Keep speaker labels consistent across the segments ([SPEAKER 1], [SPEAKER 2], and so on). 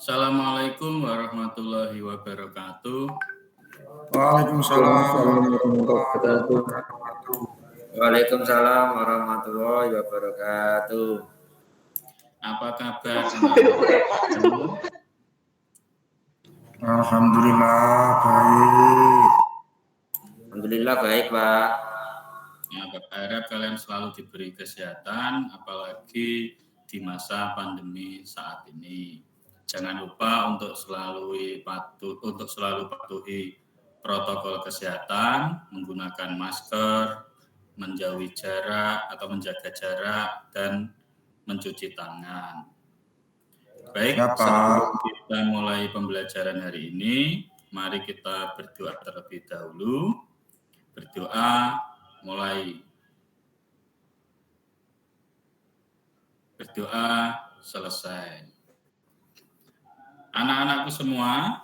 [SPEAKER 1] Assalamualaikum warahmatullahi wabarakatuh.
[SPEAKER 2] Waalaikumsalam warahmatullahi
[SPEAKER 3] wabarakatuh.
[SPEAKER 2] wabarakatuh.
[SPEAKER 3] Waalaikumsalam warahmatullahi wabarakatuh.
[SPEAKER 1] Apa kabar?
[SPEAKER 2] Alhamdulillah baik.
[SPEAKER 3] Alhamdulillah baik, Pak.
[SPEAKER 1] Ya, berharap kalian selalu diberi kesehatan, apalagi di masa pandemi saat ini. Jangan lupa untuk selalu patuhi protokol kesehatan, menggunakan masker, menjauhi jarak atau menjaga jarak, dan mencuci tangan. Baik,
[SPEAKER 2] Ya, Pak.
[SPEAKER 1] sebelum kita mulai pembelajaran hari ini, mari kita berdoa terlebih dahulu. Berdoa mulai. Berdoa selesai. Anak-anakku semua,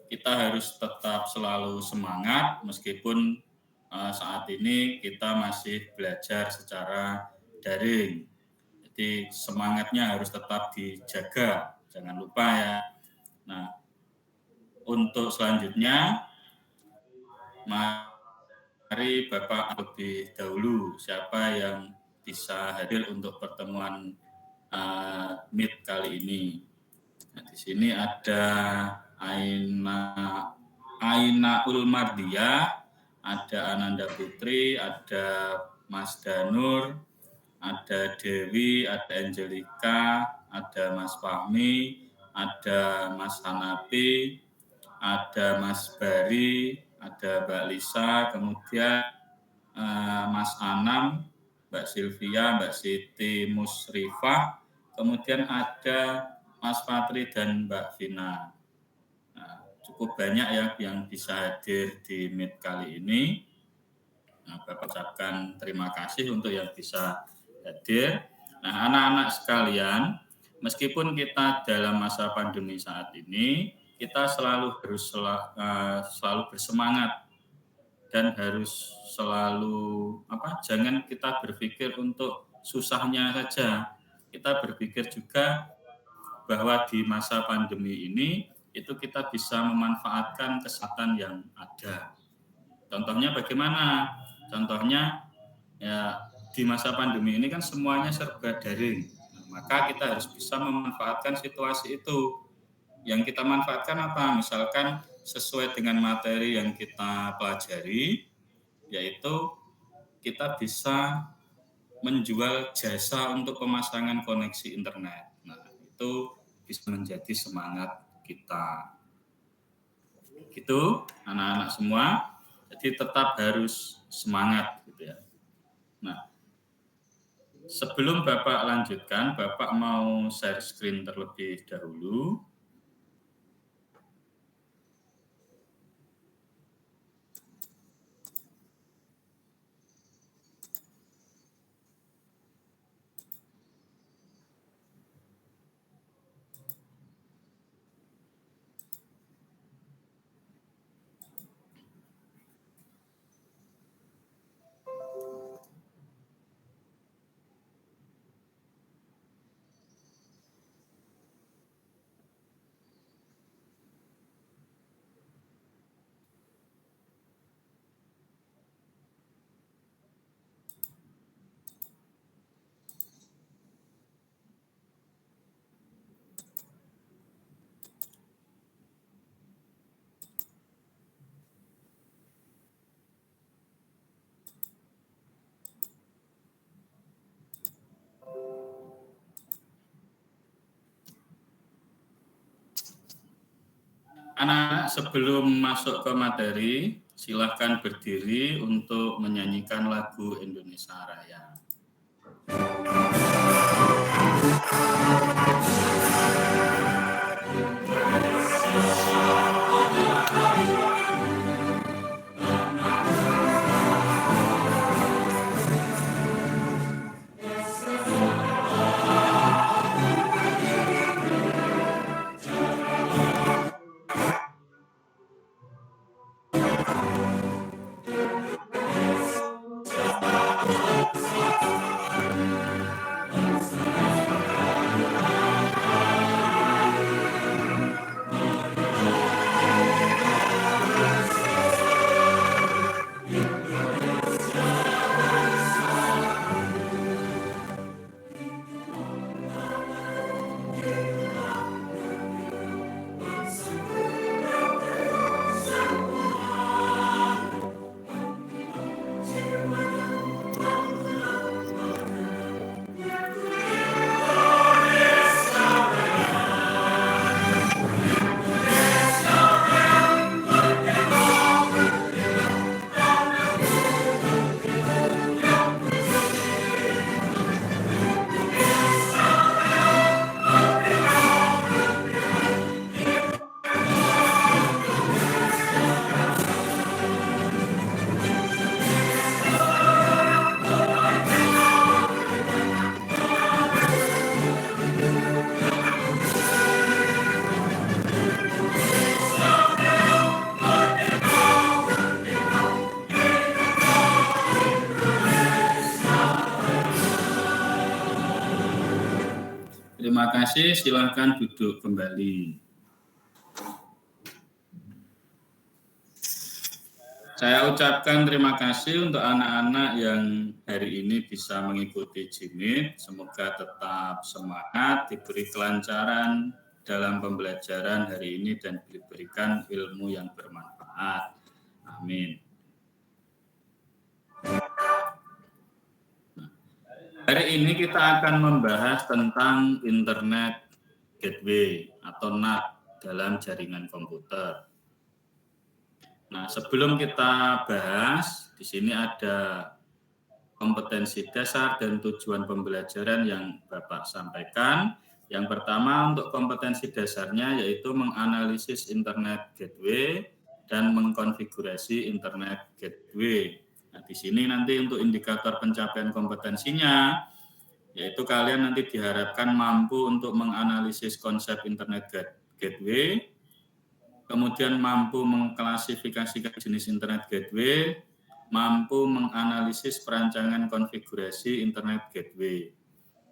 [SPEAKER 1] kita harus tetap selalu semangat meskipun saat ini kita masih belajar secara daring. Jadi semangatnya harus tetap dijaga, jangan lupa ya. Nah, untuk selanjutnya, mari Bapak lebih dahulu siapa yang bisa hadir untuk pertemuan Meet kali ini. Nah, di sini ada Aina Ulmardia, ada Ananda Putri, ada Mas Danur, ada Dewi, ada Angelika, ada Mas Fahmi, ada Mas Hanapi, ada Mas Bari, ada Mbak Lisa, kemudian Mas Anam, Mbak Sylvia, Mbak Siti Musrifah, kemudian ada Mas Patri dan Mbak Vina. Nah, cukup banyak ya yang bisa hadir di Meet kali ini. Nah, Bapak ucapkan terima kasih untuk yang bisa hadir. Nah, anak-anak sekalian, meskipun kita dalam masa pandemi saat ini, kita selalu harus selalu bersemangat dan harus selalu jangan kita berpikir untuk susahnya saja. Kita berpikir juga bahwa di masa pandemi ini itu kita bisa memanfaatkan kesempatan yang ada. Contohnya bagaimana? Contohnya ya di masa pandemi ini kan semuanya serba daring. Nah, maka kita harus bisa memanfaatkan situasi itu. Yang kita manfaatkan apa? Misalkan sesuai dengan materi yang kita pelajari, yaitu kita bisa menjual jasa untuk pemasangan koneksi internet. Nah, itu bisa menjadi semangat kita. Gitu, anak-anak semua. Jadi tetap harus semangat gitu ya. Nah, sebelum Bapak lanjutkan, Bapak mau share screen terlebih dahulu. Anak-anak, sebelum masuk ke materi, silahkan berdiri untuk menyanyikan lagu Indonesia Raya. kasih, silahkan duduk kembali. Saya ucapkan terima kasih untuk anak-anak yang hari ini bisa mengikuti JMIT. Semoga tetap semangat, diberi kelancaran dalam pembelajaran hari ini dan diberikan ilmu yang bermanfaat. Amin. Hari ini kita akan membahas tentang Internet Gateway atau NAT dalam jaringan komputer. Nah, sebelum kita bahas, di sini ada kompetensi dasar dan tujuan pembelajaran yang Bapak sampaikan. Yang pertama untuk kompetensi dasarnya yaitu menganalisis Internet Gateway dan mengkonfigurasi Internet Gateway. Nah, di sini nanti untuk indikator pencapaian kompetensinya, yaitu kalian nanti diharapkan mampu untuk menganalisis konsep Internet Gateway, kemudian mampu mengklasifikasikan jenis Internet Gateway, mampu menganalisis perancangan konfigurasi Internet Gateway,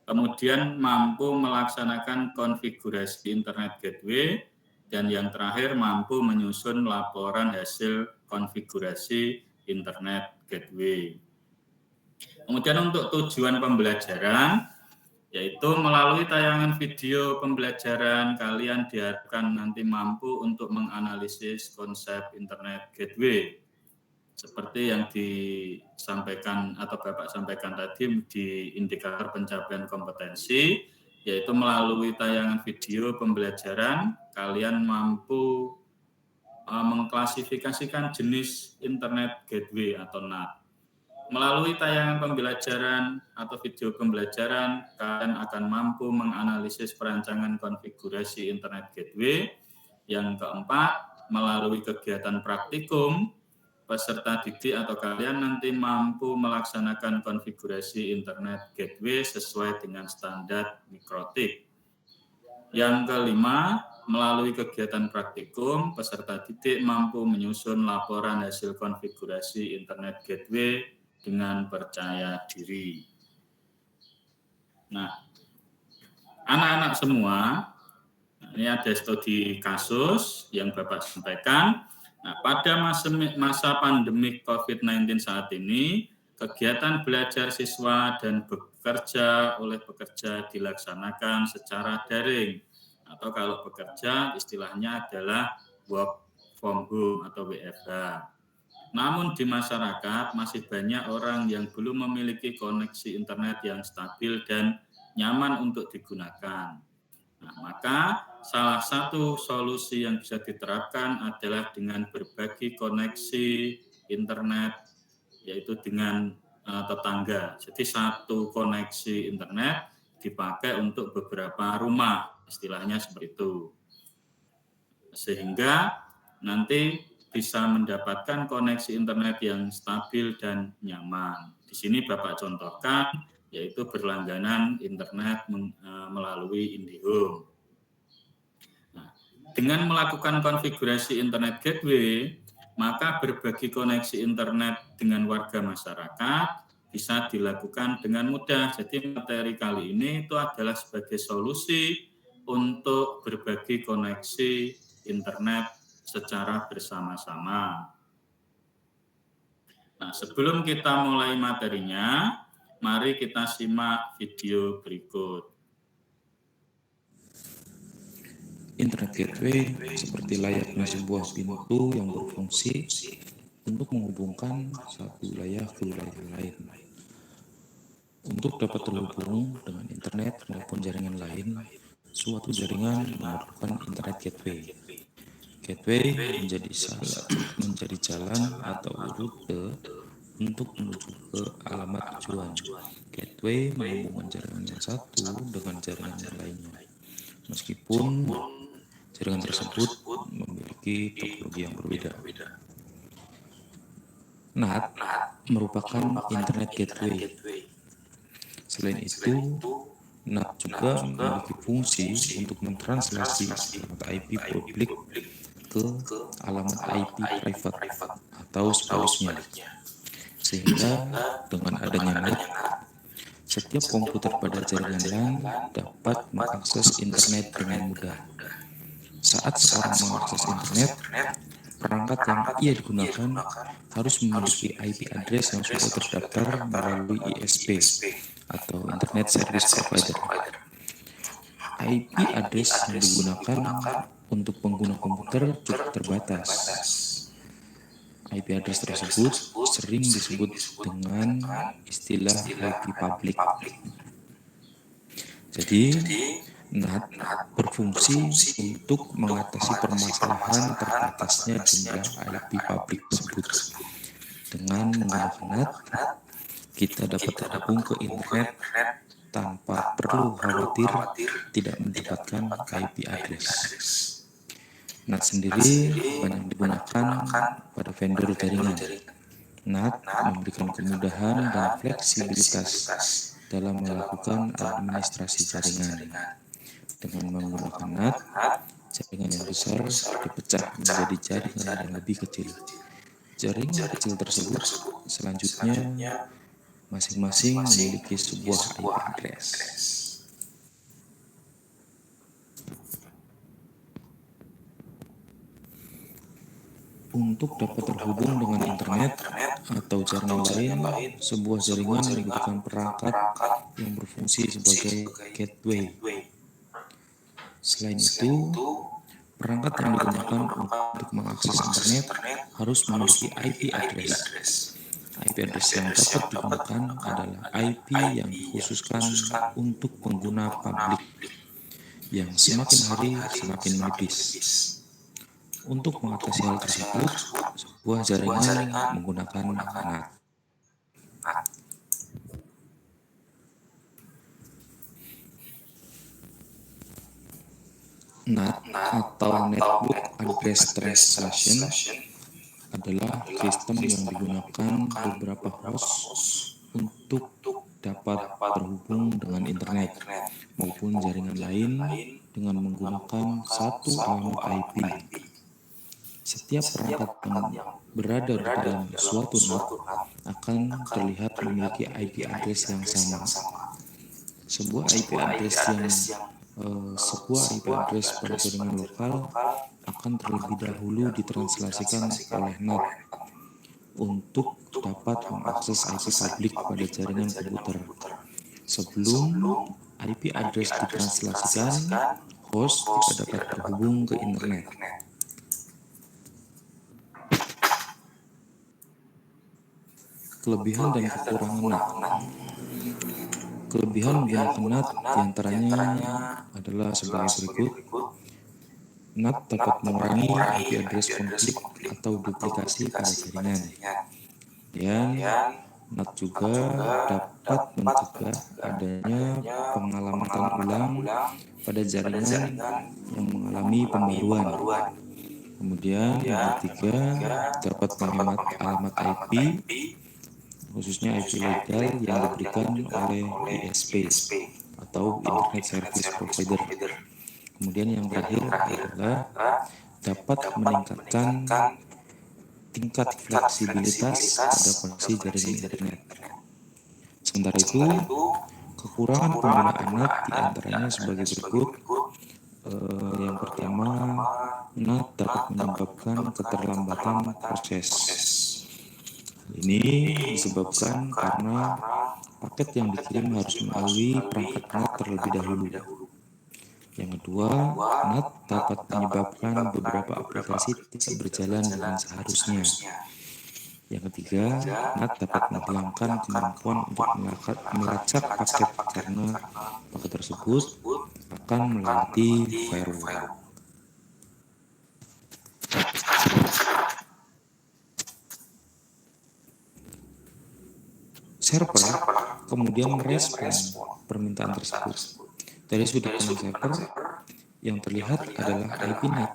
[SPEAKER 1] kemudian mampu melaksanakan konfigurasi Internet Gateway, dan yang terakhir mampu menyusun laporan hasil konfigurasi Internet Gateway. Kemudian untuk tujuan pembelajaran, yaitu melalui tayangan video pembelajaran kalian diharapkan nanti mampu untuk menganalisis konsep Internet Gateway seperti yang disampaikan atau Bapak sampaikan tadi di indikator pencapaian kompetensi, yaitu melalui tayangan video pembelajaran kalian mampu mengklasifikasikan jenis Internet Gateway atau NAT. Melalui tayangan pembelajaran atau video pembelajaran, kalian akan mampu menganalisis perancangan konfigurasi Internet Gateway. Yang keempat, melalui kegiatan praktikum, peserta didik atau kalian nanti mampu melaksanakan konfigurasi Internet Gateway sesuai dengan standar mikrotik. Yang kelima, melalui kegiatan praktikum, peserta didik mampu menyusun laporan hasil konfigurasi Internet Gateway dengan percaya diri. Nah, anak-anak semua, ini ada studi kasus yang Bapak sampaikan. Nah, pada masa pandemi COVID-19 saat ini, kegiatan belajar siswa dan bekerja oleh pekerja dilaksanakan secara daring. Atau kalau bekerja, istilahnya adalah work from home atau WFH. Namun di masyarakat masih banyak orang yang belum memiliki koneksi internet yang stabil dan nyaman untuk digunakan. Nah, maka salah satu solusi yang bisa diterapkan adalah dengan berbagi koneksi internet, yaitu dengan tetangga. Jadi satu koneksi internet dipakai untuk beberapa rumah, istilahnya seperti itu. Sehingga nanti bisa mendapatkan koneksi internet yang stabil dan nyaman. Di sini Bapak contohkan, yaitu berlangganan internet melalui IndiHome. Nah, dengan melakukan konfigurasi Internet Gateway, maka berbagi koneksi internet dengan warga masyarakat bisa dilakukan dengan mudah. Jadi materi kali ini itu adalah sebagai solusi untuk berbagi koneksi internet secara bersama-sama. Nah, sebelum kita mulai materinya, mari kita simak video berikut.
[SPEAKER 4] Internet Gateway seperti layaknya sebuah pintu yang berfungsi untuk menghubungkan satu wilayah ke wilayah lain. Untuk dapat terhubung dengan internet maupun jaringan lain, suatu jaringan memerlukan Internet Gateway. Gateway menjadi jalan atau rute untuk menuju ke alamat tujuan. Gateway menghubungkan jaringan yang satu dengan jaringan yang lainnya, meskipun jaringan tersebut memiliki topologi yang berbeda. NAT merupakan Internet Gateway. Selain itu, NAT juga memiliki fungsi untuk mentranslasi alamat IP publik ke alamat IP private atau sebaliknya. Sehingga dengan adanya NAT, Setiap komputer pada jaringan LAN dapat mengakses internet dengan mudah. Saat seorang mengakses internet, perangkat yang ia digunakan harus memiliki IP address yang sudah terdaftar melalui ISP atau Internet Service Provider. IP address yang digunakan untuk pengguna komputer cukup terbatas. IP address tersebut sering disebut dengan istilah IP public. Jadi, NAT berfungsi untuk mengatasi permasalahan terbatasnya jumlah IP publik tersebut. Dengan menggunakan NAT, kita dapat terhubung ke internet tanpa perlu khawatir tidak mendapatkan IP address. NAT sendiri banyak digunakan pada vendor jaringan. NAT memberikan kemudahan dan fleksibilitas dalam melakukan administrasi jaringan. Dengan menggunakan NAT, jaringan yang besar dipecah menjadi jaringan yang lebih kecil. Jaringan kecil tersebut selanjutnya masing-masing memiliki sebuah IP address. Untuk dapat terhubung dengan internet atau jaringan lain, sebuah jaringan membutuhkan perangkat yang berfungsi sebagai gateway. Selain itu, perangkat yang digunakan untuk mengakses internet harus memiliki IP address. IP address yang dapat digunakan adalah IP yang dikhususkan untuk pengguna publik, yang semakin hari semakin menipis. Untuk mengatasi hal tersebut, sebuah jaringan menggunakan NAT. NAT atau Network Address Translation adalah sistem yang digunakan beberapa host untuk dapat terhubung dengan internet maupun jaringan lain dengan menggunakan satu alamat IP. Setiap perangkat yang berada di dalam suatu NAT akan terlihat memiliki IP address yang sama. Sebuah IP address pada jaringan lokal akan terlebih dahulu ditranslasikan oleh NAT untuk dapat mengakses IP publik pada jaringan komputer. Sebelum IP address ditranslasikan, host tidak dapat terhubung ke internet. Kelebihan dan kekurangan NAT. Kelebihan menggunakan NAT diantaranya adalah sebagai berikut. NAT dapat mengurangi IP address konflik atau duplikasi pada jaringan. Dan NAT juga dapat mencegah adanya pengalamatan ulang pada jaringan yang mengalami pembaruan. Kemudian yang ketiga, dapat menghemat alamat IP, khususnya IP legal yang diberikan oleh ISP atau Internet Service Provider. Kemudian yang terakhir adalah dapat meningkatkan tingkat fleksibilitas pada koneksi jaringan internet. Sementara itu, kekurangan penggunaan NAT diantaranya sebagai berikut. Yang pertama, NAT dapat menyebabkan keterlambatan proses. Ini disebabkan karena paket yang dikirim harus melalui perangkat NAT terlebih dahulu. Yang kedua, NAT dapat menyebabkan beberapa aplikasi tidak berjalan dengan seharusnya. Yang ketiga, NAT dapat menghilangkan kemampuan untuk melacak paket karena paket tersebut akan melewati firewall. Server kemudian merespon permintaan tersebut. Dari sudut pandang server, yang terlihat adalah IP NAT,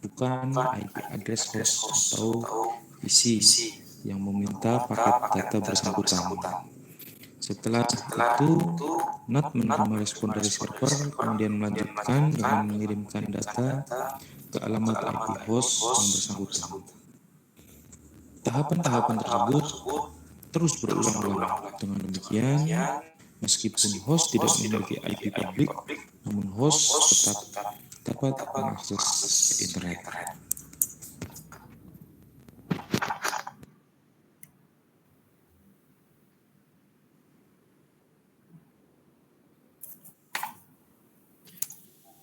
[SPEAKER 4] bukan IP address host atau PC yang meminta paket data bersangkutan. Setelah itu, NAT menerima respon dari server, kemudian melanjutkan dengan mengirimkan data ke alamat IP host yang bersangkutan. Tahapan-tahapan tersebut terus berulang-ulang. Dengan demikian, Meskipun host tidak memiliki IP publik, namun host tetap dapat mengakses internet.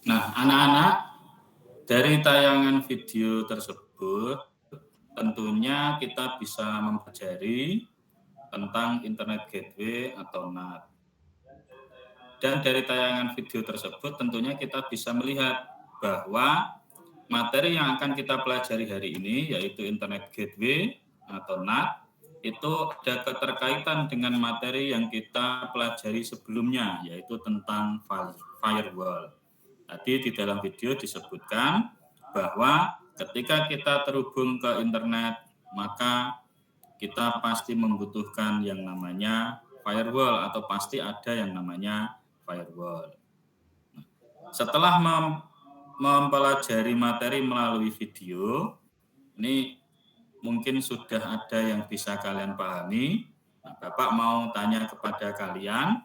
[SPEAKER 1] Nah, anak-anak, dari tayangan video tersebut, tentunya kita bisa mempelajari tentang Internet Gateway atau NAT. Dan dari tayangan video tersebut, tentunya kita bisa melihat bahwa materi yang akan kita pelajari hari ini, yaitu Internet Gateway atau NAT, itu ada keterkaitan dengan materi yang kita pelajari sebelumnya, yaitu tentang firewall. Tadi di dalam video disebutkan bahwa ketika kita terhubung ke internet, maka kita pasti membutuhkan yang namanya firewall atau pasti ada yang namanya firewall. Setelah mempelajari materi melalui video, ini mungkin sudah ada yang bisa kalian pahami. Nah, Bapak mau tanya kepada kalian,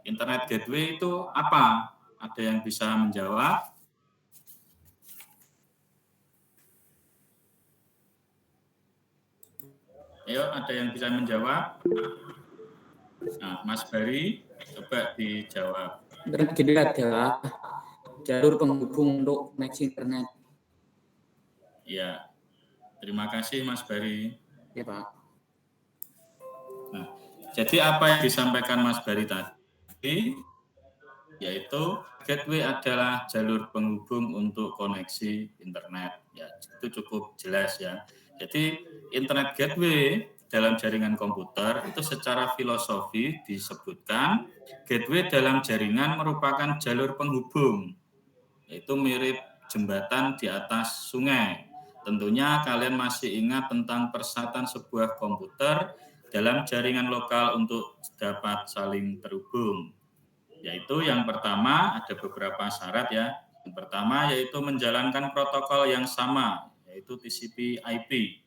[SPEAKER 1] Internet Gateway itu apa? Ada yang bisa menjawab? Ayo, ada yang bisa menjawab? Nah, Mas Bari, coba dijawab.
[SPEAKER 5] Internet Gateway adalah jalur penghubung untuk koneksi internet.
[SPEAKER 1] Ya, terima kasih Mas Bari.
[SPEAKER 5] Ya, Pak.
[SPEAKER 1] Nah, jadi apa yang disampaikan Mas Bari tadi, yaitu gateway adalah jalur penghubung untuk koneksi internet. Ya, itu cukup jelas ya. Jadi internet gateway dalam jaringan komputer itu secara filosofi disebutkan gateway dalam jaringan merupakan jalur penghubung, yaitu mirip jembatan di atas sungai. Tentunya kalian masih ingat tentang persatuan sebuah komputer dalam jaringan lokal untuk dapat saling terhubung. Yaitu yang pertama ada beberapa syarat ya. Yang pertama yaitu menjalankan protokol yang sama, yaitu TCP/IP.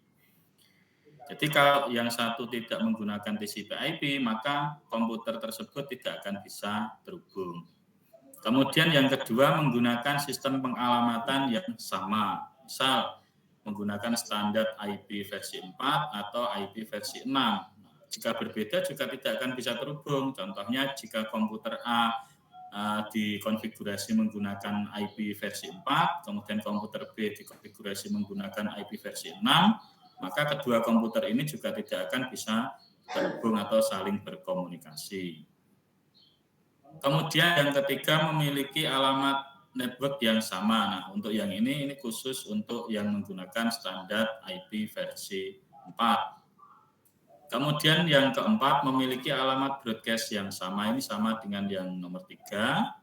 [SPEAKER 1] Jadi kalau yang satu tidak menggunakan TCP/IP, maka komputer tersebut tidak akan bisa terhubung. Kemudian yang kedua menggunakan sistem pengalamatan yang sama. Misal menggunakan standar IP versi 4 atau IP versi 6. Jika berbeda juga tidak akan bisa terhubung. Contohnya jika komputer A dikonfigurasi menggunakan IP versi 4, kemudian komputer B dikonfigurasi menggunakan IP versi 6, maka kedua komputer ini juga tidak akan bisa terhubung atau saling berkomunikasi. Kemudian yang ketiga memiliki alamat network yang sama. Nah, untuk yang ini khusus untuk yang menggunakan standar IP versi 4. Kemudian yang keempat memiliki alamat broadcast yang sama, ini sama dengan yang nomor 3.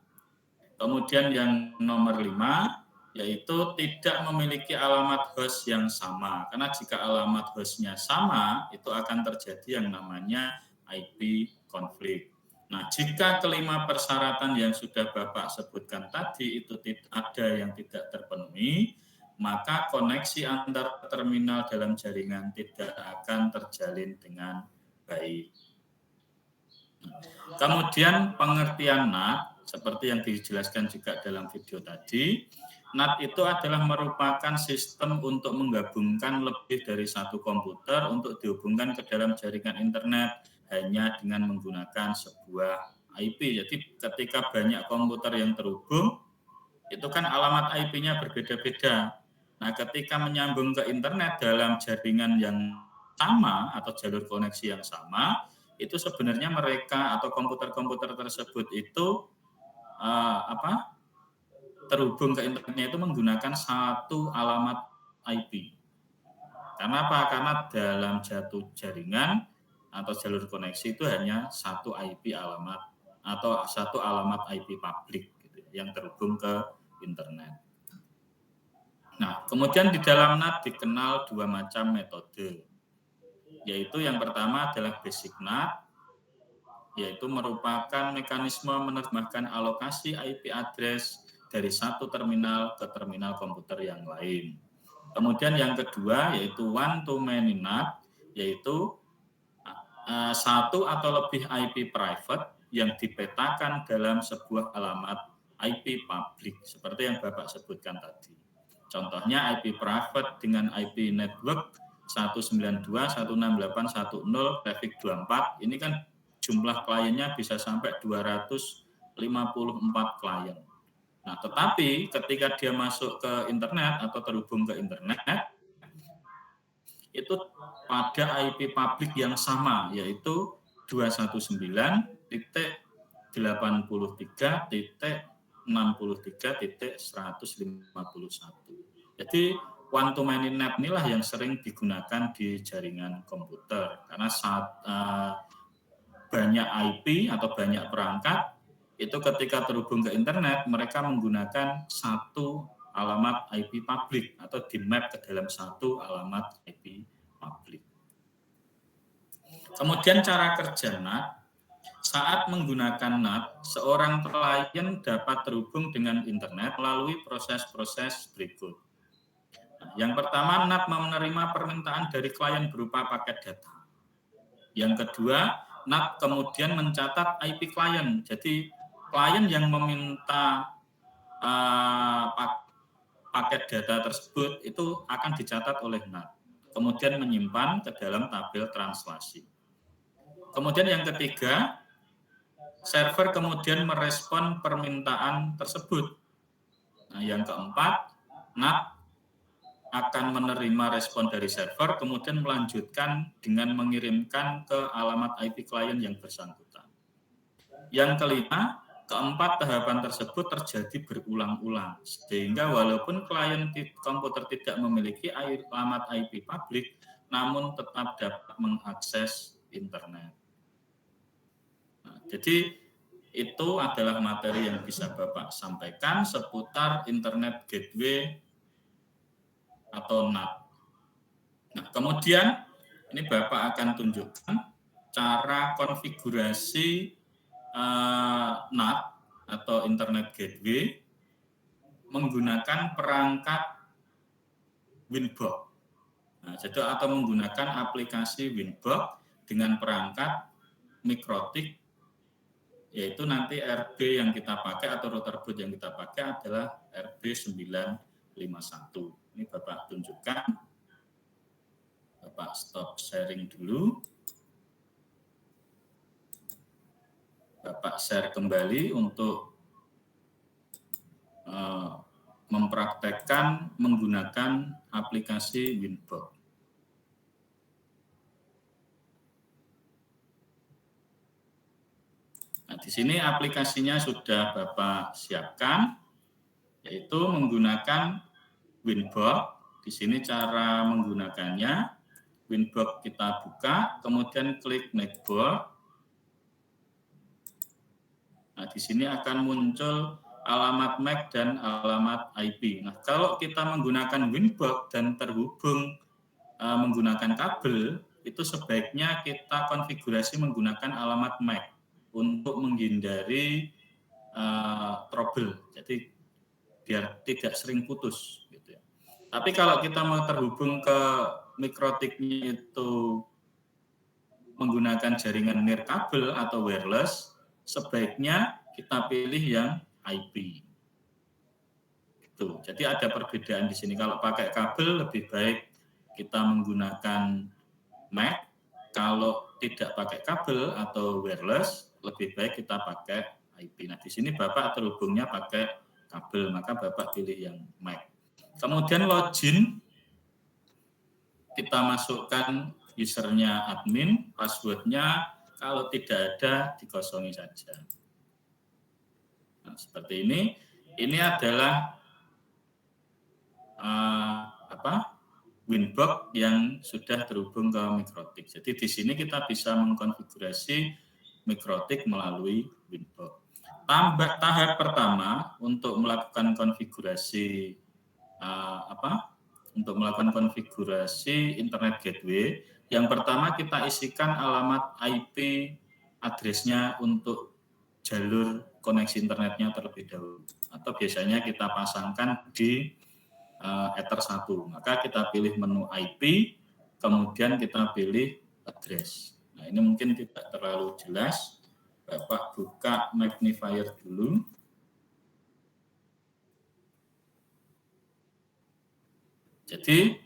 [SPEAKER 1] Kemudian yang nomor 5 yaitu tidak memiliki alamat host yang sama. Karena jika alamat hostnya sama, itu akan terjadi yang namanya IP konflik. Nah, jika kelima persyaratan yang sudah Bapak sebutkan tadi itu ada yang tidak terpenuhi, maka koneksi antar terminal dalam jaringan tidak akan terjalin dengan baik. Kemudian pengertian NAT, seperti yang dijelaskan juga dalam video tadi, NAT itu adalah merupakan sistem untuk menggabungkan lebih dari satu komputer untuk dihubungkan ke dalam jaringan internet hanya dengan menggunakan sebuah IP. Jadi ketika banyak komputer yang terhubung, itu kan alamat IP-nya berbeda-beda. Nah, ketika menyambung ke internet dalam jaringan yang sama atau jalur koneksi yang sama, itu sebenarnya mereka atau komputer-komputer tersebut itu terhubung ke internetnya itu menggunakan satu alamat IP. Karena apa? Karena dalam satu jaringan atau jalur koneksi itu hanya satu IP alamat atau satu alamat IP publik gitu, yang terhubung ke internet. Nah, kemudian di dalam NAT dikenal dua macam metode, yaitu yang pertama adalah basic NAT, yaitu merupakan mekanisme menerjemahkan alokasi IP address dari satu terminal ke terminal komputer yang lain. Kemudian yang kedua yaitu one-to-many NAT, yaitu satu atau lebih IP private yang dipetakan dalam sebuah alamat IP publik seperti yang Bapak sebutkan tadi. Contohnya IP private dengan IP network 192.168.1.0 traffic 24, ini kan jumlah kliennya bisa sampai 254 klien. Nah, tetapi ketika dia masuk ke internet atau terhubung ke internet, itu pada IP publik yang sama, yaitu 219.83.63.151. Jadi one to many net inilah yang sering digunakan di jaringan komputer karena saat banyak IP atau banyak perangkat itu ketika terhubung ke internet mereka menggunakan satu alamat IP publik atau di map ke dalam satu alamat IP publik. Kemudian cara kerja NAT. Saat menggunakan NAT, seorang klien dapat terhubung dengan internet melalui proses-proses berikut. Yang pertama, NAT menerima permintaan dari klien berupa paket data. Yang kedua, NAT kemudian mencatat IP klien. Jadi, klien yang meminta paket data tersebut itu akan dicatat oleh NAT. Kemudian menyimpan ke dalam tabel translasi. Kemudian yang ketiga, server kemudian merespon permintaan tersebut. Nah, yang keempat, NAT akan menerima respon dari server, kemudian melanjutkan dengan mengirimkan ke alamat IP klien yang bersangkutan. Yang kelima, keempat tahapan tersebut terjadi berulang-ulang, sehingga walaupun klien komputer tidak memiliki alamat IP publik, namun tetap dapat mengakses internet. Nah, jadi itu adalah materi yang bisa Bapak sampaikan seputar Internet Gateway atau NAT. Nah, kemudian ini Bapak akan tunjukkan cara konfigurasi NAT atau Internet Gateway menggunakan perangkat Winbox. Nah, jadi atau menggunakan aplikasi Winbox dengan perangkat mikrotik, yaitu nanti RB yang kita pakai atau router boot yang kita pakai adalah RB951. Ini Bapak tunjukkan. Bapak stop sharing dulu. Bapak share kembali untuk mempraktekkan menggunakan aplikasi Winbox. Nah, di sini aplikasinya sudah Bapak siapkan, yaitu menggunakan Winbox. Di sini cara menggunakannya, Winbox kita buka, kemudian klik Netboard. Nah, di sini akan muncul alamat MAC dan alamat IP. Nah, kalau kita menggunakan Winbox dan terhubung menggunakan kabel, itu sebaiknya kita konfigurasi menggunakan alamat MAC untuk menghindari trouble, jadi biar tidak sering putus. Gitu ya. Tapi kalau kita mau terhubung ke mikrotiknya itu menggunakan jaringan nirkabel atau wireless, sebaiknya kita pilih yang IP. Gitu. Jadi ada perbedaan di sini. Kalau pakai kabel lebih baik kita menggunakan MAC. Kalau tidak pakai kabel atau wireless, lebih baik kita pakai IP. Nah, di sini Bapak terhubungnya pakai kabel, maka Bapak pilih yang MAC. Kemudian login, kita masukkan usernya admin, passwordnya kalau tidak ada dikosongi saja. Nah, seperti ini. Ini adalah Winbox yang sudah terhubung ke mikrotik. Jadi di sini kita bisa mengkonfigurasi mikrotik melalui Winbox. Tahap pertama untuk melakukan konfigurasi Internet Gateway, yang pertama kita isikan alamat IP address-nya untuk jalur koneksi internetnya terlebih dahulu, atau biasanya kita pasangkan di Ether 1. Maka kita pilih menu IP, kemudian kita pilih address. Nah, ini mungkin tidak terlalu jelas. Bapak buka magnifier dulu. Jadi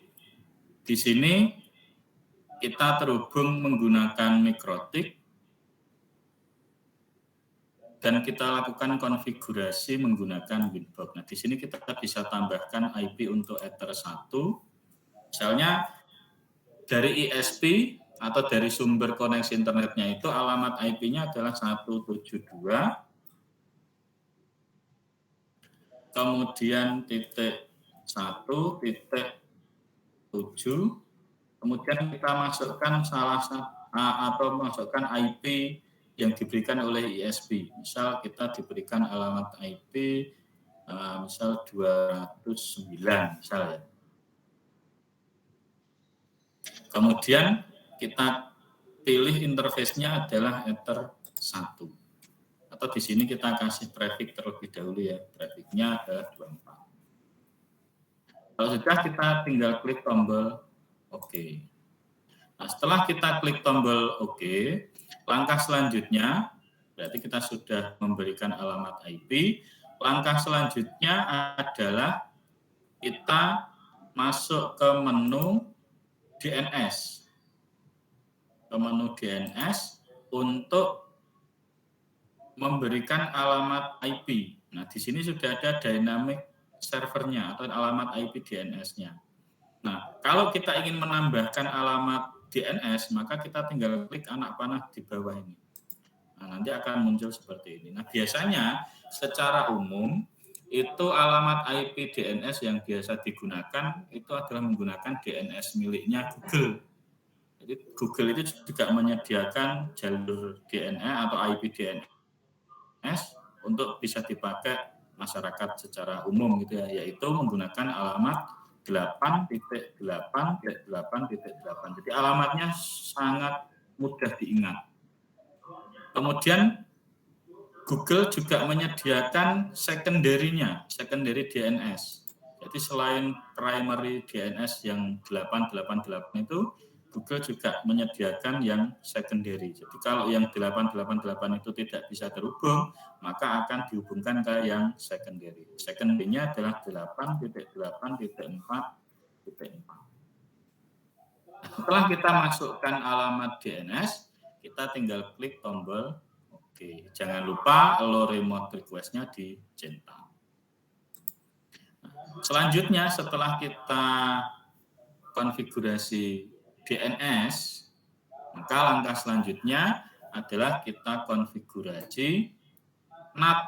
[SPEAKER 1] di sini kita terhubung menggunakan mikrotik dan kita lakukan konfigurasi menggunakan Winbox. Nah, di sini kita bisa tambahkan IP untuk Ether 1. Misalnya dari ISP atau dari sumber koneksi internetnya itu alamat IP-nya adalah 172, kemudian titik 1 titik 7, kemudian kita masukkan salah satu atau masukkan IP yang diberikan oleh ISP. Misal kita diberikan alamat IP misal 209 misalnya. Kemudian kita pilih interface-nya adalah Ether 1. Atau di sini kita kasih prefix terlebih dahulu ya. Prefix-nya adalah 24. Kalau sudah kita tinggal klik tombol OK. Nah, setelah kita klik tombol OK, langkah selanjutnya berarti kita sudah memberikan alamat IP. Langkah selanjutnya adalah kita masuk ke menu DNS. Ke menu DNS untuk memberikan alamat IP. Nah, di sini sudah ada dynamic servernya atau alamat IP DNS-nya. Nah, kalau kita ingin menambahkan alamat DNS, maka kita tinggal klik anak panah di bawah ini. Nah, nanti akan muncul seperti ini. Nah, biasanya secara umum itu alamat IP DNS yang biasa digunakan itu adalah menggunakan DNS miliknya Google. Jadi Google itu juga menyediakan jalur DNS atau IP DNS untuk bisa dipakai masyarakat secara umum gitu ya, yaitu menggunakan alamat 8.8.8.8. Jadi alamatnya sangat mudah diingat. Kemudian Google juga menyediakan secondary DNS. Jadi selain primary DNS yang 888 itu, Google juga menyediakan yang secondary. Jadi kalau yang 888 itu tidak bisa terhubung, maka akan dihubungkan ke yang secondary. Secondary-nya adalah 8.8.4.4. Setelah kita masukkan alamat DNS, kita tinggal klik tombol OK. Jangan lupa allow remote request-nya dicentang. Selanjutnya setelah kita konfigurasi DNS, maka langkah selanjutnya adalah kita konfigurasi NAT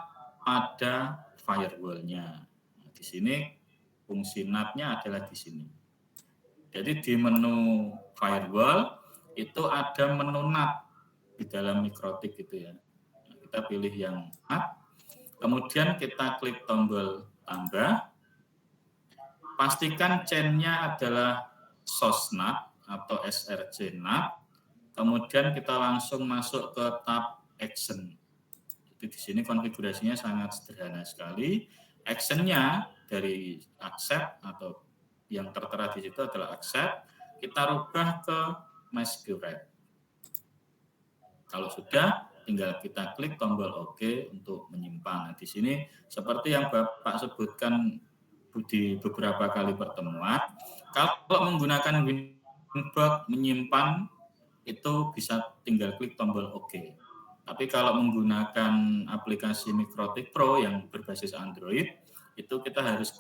[SPEAKER 1] pada firewall-nya. Nah, di sini fungsi NAT-nya adalah di sini. Jadi di menu firewall itu ada menu NAT di dalam mikrotik gitu ya. Nah, kita pilih yang NAT, kemudian kita klik tombol tambah. Pastikan chain-nya adalah SOSNAT atau SRC NAT. Kemudian kita langsung masuk ke tab Action. Jadi di sini konfigurasinya sangat sederhana sekali. Action-nya dari accept atau yang tertera di situ adalah accept. Kita rubah ke masquerade. Kalau sudah, tinggal kita klik tombol OK untuk menyimpan. Nah, di sini seperti yang Bapak sebutkan di beberapa kali pertemuan, kalau menggunakan Winbox menyimpan itu bisa tinggal klik tombol OK. Tapi kalau menggunakan aplikasi Mikrotik Pro yang berbasis Android, itu harus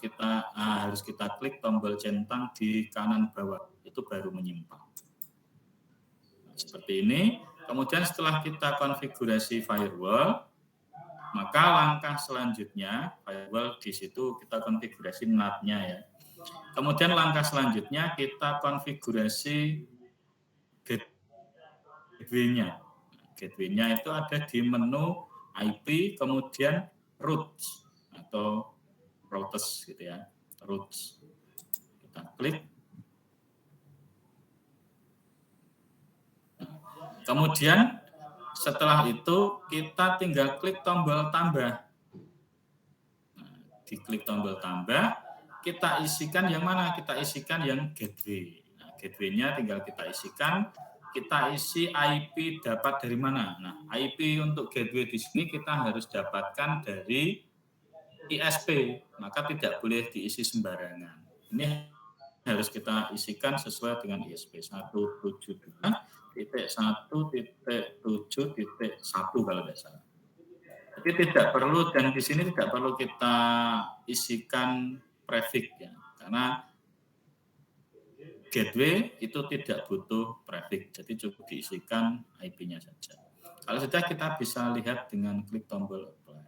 [SPEAKER 1] kita klik tombol centang di kanan bawah, itu baru menyimpan. Nah, seperti ini. Kemudian setelah kita konfigurasi firewall, maka langkah selanjutnya firewall di situ kita konfigurasi NAT-nya ya. Kemudian langkah selanjutnya kita konfigurasi gateway-nya. Gateway-nya itu ada di menu IP, kemudian routes atau routes gitu ya. Routes. Kita klik. Kemudian setelah itu kita tinggal klik tombol tambah. Nah, diklik tombol tambah, kita isikan yang mana? Kita isikan yang gateway. Nah, gateway-nya tinggal kita isikan. kita isi IP dapat dari mana. Nah, IP untuk gateway di sini kita harus dapatkan dari ISP, maka tidak boleh diisi sembarangan. Ini harus kita isikan sesuai dengan ISP 172.1.7.1 kalau tidak salah. Jadi tidak perlu, dan di sini tidak perlu kita isikan prefix ya, karena gateway itu tidak butuh prefix, jadi cukup diisikan IP-nya saja. Kalau sudah, kita bisa lihat dengan klik tombol apply.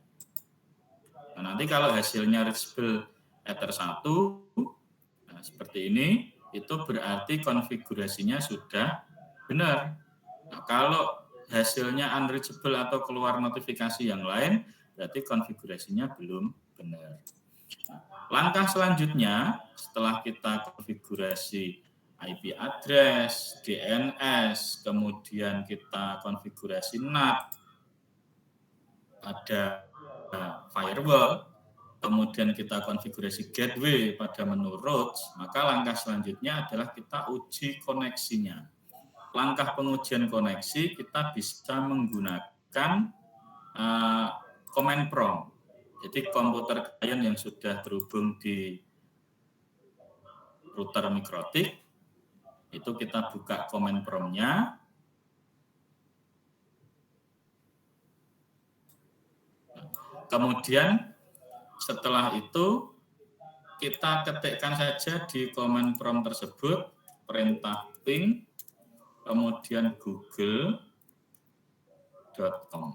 [SPEAKER 1] Nah, nanti kalau hasilnya reachable Ether 1, nah, seperti ini, itu berarti konfigurasinya sudah benar. Nah, kalau hasilnya unreachable atau keluar notifikasi yang lain, berarti konfigurasinya belum benar. Nah, langkah selanjutnya, setelah kita konfigurasi IP address, DNS, kemudian kita konfigurasi NAT, ada firewall, kemudian kita konfigurasi gateway pada menu routes, maka langkah selanjutnya adalah kita uji koneksinya. Langkah pengujian koneksi kita bisa menggunakan command prompt. Jadi komputer klien yang sudah terhubung di router Mikrotik, itu kita buka command prompt-nya. Kemudian setelah itu kita ketikkan saja di command prompt tersebut perintah ping kemudian google.com.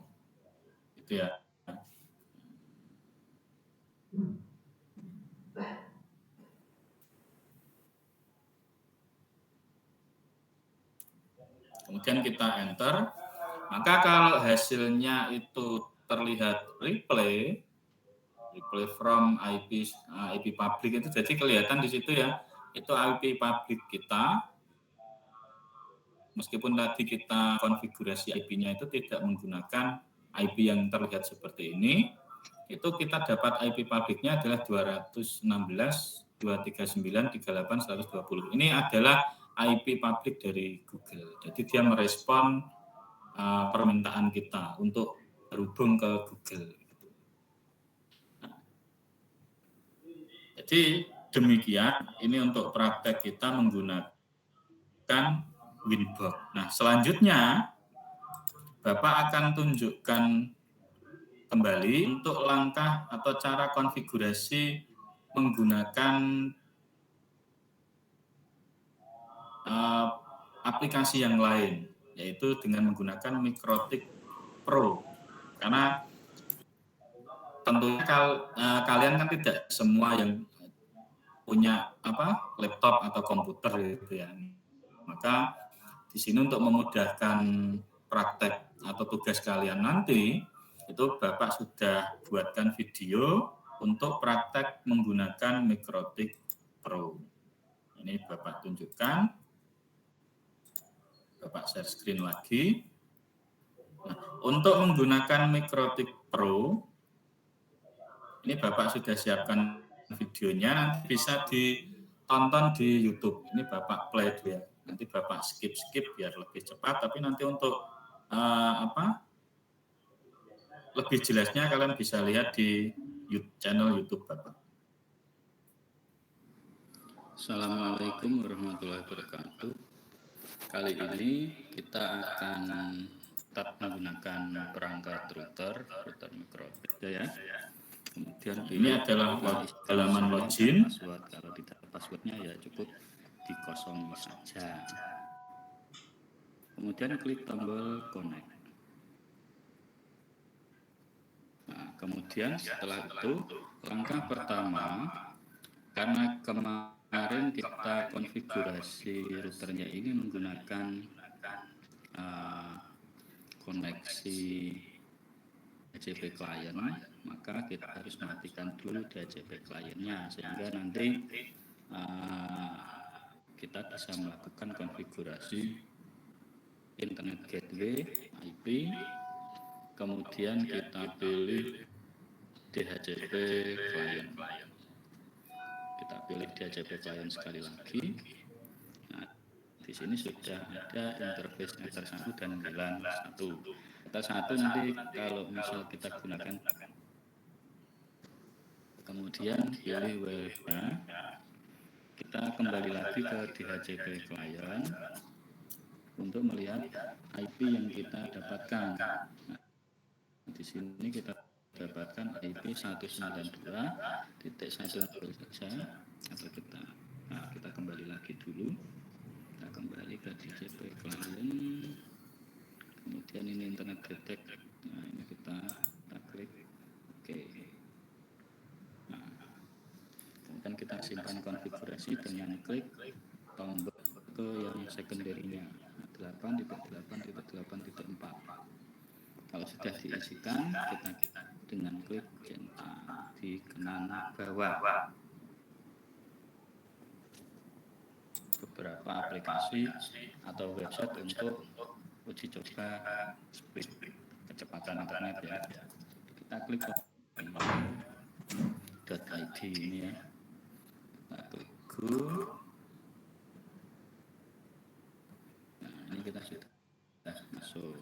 [SPEAKER 1] Itu ya. Kemudian kita enter. Maka kalau hasilnya itu terlihat replay from IP public itu, jadi kelihatan di situ ya, itu IP public kita. Meskipun tadi kita konfigurasi IP-nya itu tidak menggunakan IP yang terlihat seperti ini, itu kita dapat IP publiknya adalah 216.239.38.120. Ini adalah IP publik dari Google. Jadi dia merespon permintaan kita untuk berhubung ke Google. Jadi demikian, ini untuk praktek kita menggunakan Winbox. Nah, selanjutnya Bapak akan tunjukkan kembali untuk langkah atau cara konfigurasi menggunakan aplikasi yang lain, yaitu dengan menggunakan Mikrotik Pro. Karena tentunya kalian kan tidak semua yang punya laptop atau komputer gitu ya. Maka di sini untuk memudahkan praktek atau tugas kalian nanti, itu Bapak sudah buatkan video untuk praktek menggunakan Mikrotik Pro. Ini Bapak tunjukkan. Bapak share screen lagi. Nah, untuk menggunakan Mikrotik Pro, ini Bapak sudah siapkan videonya, nanti bisa ditonton di YouTube. Ini Bapak play dulu ya. Nanti Bapak skip biar lebih cepat, tapi nanti untuk lebih jelasnya kalian bisa lihat di channel YouTube Bapak.
[SPEAKER 6] Assalamualaikum warahmatullahi wabarakatuh. Kali ini kita akan tetap menggunakan perangkat router Mikrotik ya. Kemudian
[SPEAKER 1] ini adalah halaman login.
[SPEAKER 6] Kalau tidak passwordnya ya cukup dikosongi saja. Kemudian klik tombol connect. Nah, kemudian setelah itu langkah pertama, karena kemarin kita konfigurasi routernya ini menggunakan koneksi DHCP client, maka kita harus matikan dulu DHCP clientnya sehingga nanti kita bisa melakukan konfigurasi internet gateway IP, kemudian kita pilih DHCP client. Kita pilih DHCP client sekali lagi. Nah, di di sini sudah ada interface meter 1 dan WLAN 1. Meter 1 nanti kalau misal kita gunakan, kemudian pilih WLAN, kita kembali lagi ke DHCP client untuk melihat IP yang kita dapatkan. Nah, di sini kita dapatkan IP 192.1 saja, atau kita kembali lagi dulu. Kita kembali ke DHCP client, kemudian ini internet detect. Nah, ini kita klik oke. Nah, kemudian kita simpan konfigurasi dengan klik tombol ke yang secondary-nya 8.8.8.4. Kalau sudah diisikan, kita dengan klik centang di kanan bawah. Beberapa aplikasi atau website untuk uji coba speed kecepatan internet ya. Kita klik .id ini ya. Kita klik go. Nah, ini kita sudah masuk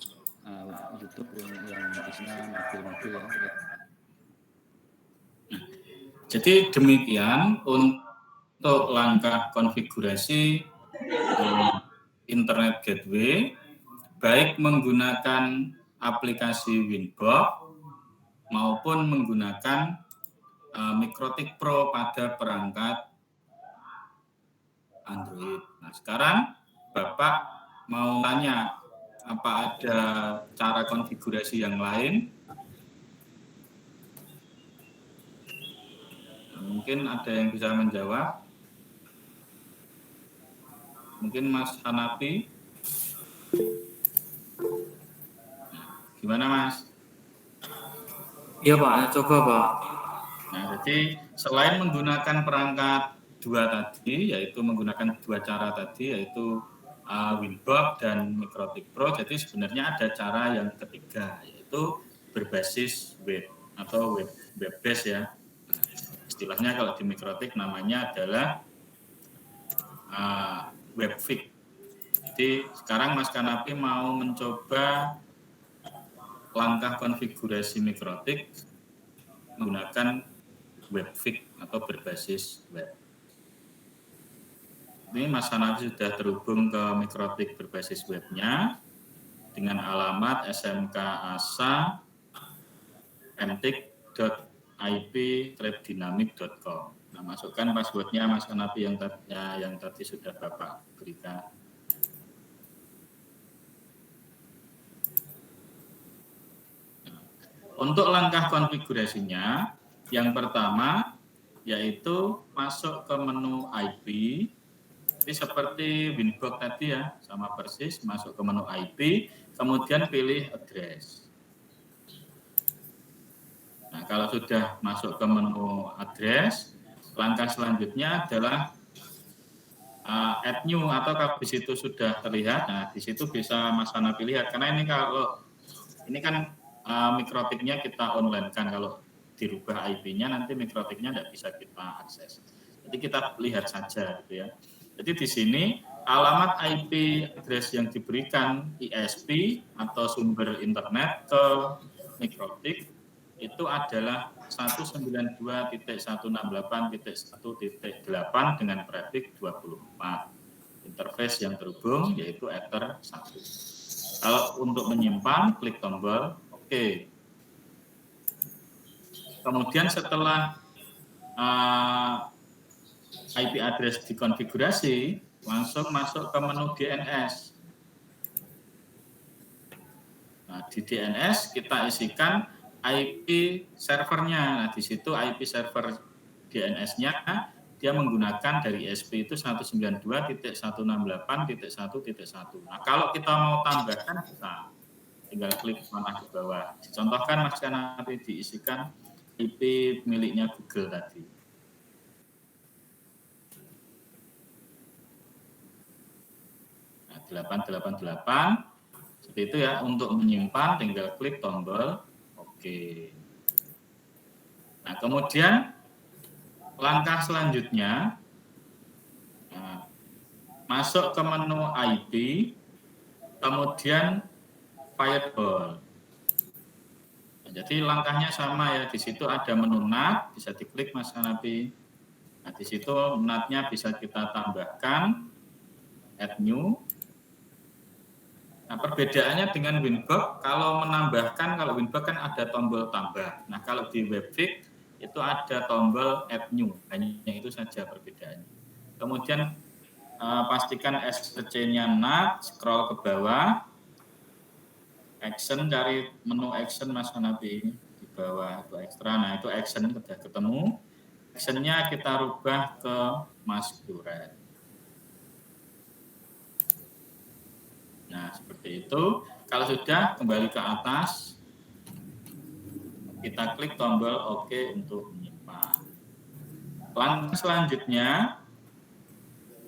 [SPEAKER 6] YouTube yang isinya mobil-mobil ya.
[SPEAKER 1] Jadi demikian untuk langkah konfigurasi internet gateway, baik menggunakan aplikasi Winbox maupun menggunakan Mikrotik Pro pada perangkat Android. Nah, sekarang Bapak mau tanya, apa ada cara konfigurasi yang lain? Nah, mungkin ada yang bisa menjawab. Mungkin Mas Hanafi. Gimana Mas?
[SPEAKER 5] Iya Pak, coba Pak.
[SPEAKER 1] Nah, jadi selain menggunakan perangkat dua tadi, yaitu menggunakan dua cara tadi, yaitu Winbox dan Mikrotik Pro, jadi sebenarnya ada cara yang ketiga, yaitu berbasis web atau web based ya. Istilahnya kalau di Mikrotik namanya adalah WebFig. Jadi sekarang Mas Kanapi mau mencoba langkah konfigurasi Mikrotik menggunakan WebFig atau berbasis web. Ini Mas Hanafi sudah terhubung ke Mikrotik berbasis webnya dengan alamat smkasa.mtik.ip-dynamic.com. Nah, masukkan passwordnya Mas Hanafi yang tadi sudah Bapak berikan. Untuk langkah konfigurasinya, yang pertama yaitu masuk ke menu IP. Jadi seperti Winbox tadi ya, sama persis, masuk ke menu IP, kemudian pilih address. Nah, kalau sudah masuk ke menu address, langkah selanjutnya adalah add new, atau kalau di situ sudah terlihat, nah di situ bisa Mas Hanafi lihat, karena ini kalau ini kan Mikrotiknya kita online kan, kalau dirubah IP-nya nanti Mikrotiknya tidak bisa kita akses. Jadi kita lihat saja gitu ya. Jadi di sini alamat IP address yang diberikan ISP atau sumber internet ke Mikrotik itu adalah 192.168.1.8 dengan prefix 24. Interface yang terhubung yaitu Ether 1. Kalau untuk menyimpan, klik tombol OK. Kemudian setelah IP address dikonfigurasi, langsung masuk ke menu DNS. Nah, di DNS kita isikan IP servernya. Nah, di situ IP server DNS-nya dia menggunakan dari ISP itu 192.168.1.1. Nah, kalau kita mau tambahkan bisa tinggal klik panah di bawah. Dicontohkan Mas Hanafi diisikan IP miliknya Google tadi. Nah, 888 seperti itu ya. Untuk menyimpan tinggal klik tombol OK. Nah, kemudian langkah selanjutnya masuk ke menu IP, kemudian firewall. Jadi langkahnya sama ya, di situ ada menu NAT, bisa diklik Mas Hanafi. Nah, di situ NAT-nya bisa kita tambahkan, add new. Nah, perbedaannya dengan Winbox, kalau menambahkan, kalau Winbox kan ada tombol tambah. Nah, kalau di Webfix itu ada tombol add new, hanya itu saja perbedaannya. Kemudian pastikan SRC-nya NAT, scroll ke bawah, action, cari menu action Mas Hanafi di bawah itu ekstra. Nah, itu action sudah ketemu. Actionnya kita rubah ke masquerade. Nah, seperti itu. Kalau sudah, kembali ke atas. Kita klik tombol OK untuk menyimpan. Langkah selanjutnya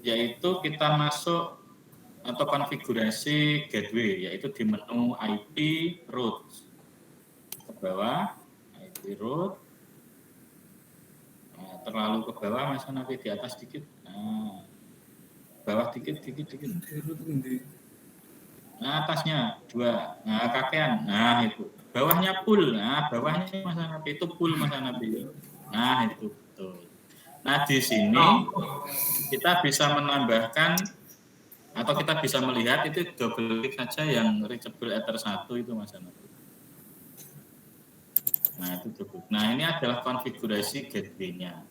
[SPEAKER 1] yaitu kita masuk atau konfigurasi gateway, yaitu di menu IP route. Ke bawah, IP route. Nah, terlalu ke bawah Mas Hanafi, di atas dikit. Nah, bawah dikit. Nah, atasnya 2. Nah, kakean. Nah, itu. Bawahnya full. Nah, bawahnya Mas Hanafi itu full Mas Hanafi. Nah, itu betul. Nah, di sini kita bisa menambahkan atau kita bisa melihat itu double klik saja yang reachable Ether 1 itu Mas Hanafi. Nah, itu cukup. Nah, ini adalah konfigurasi gateway-nya.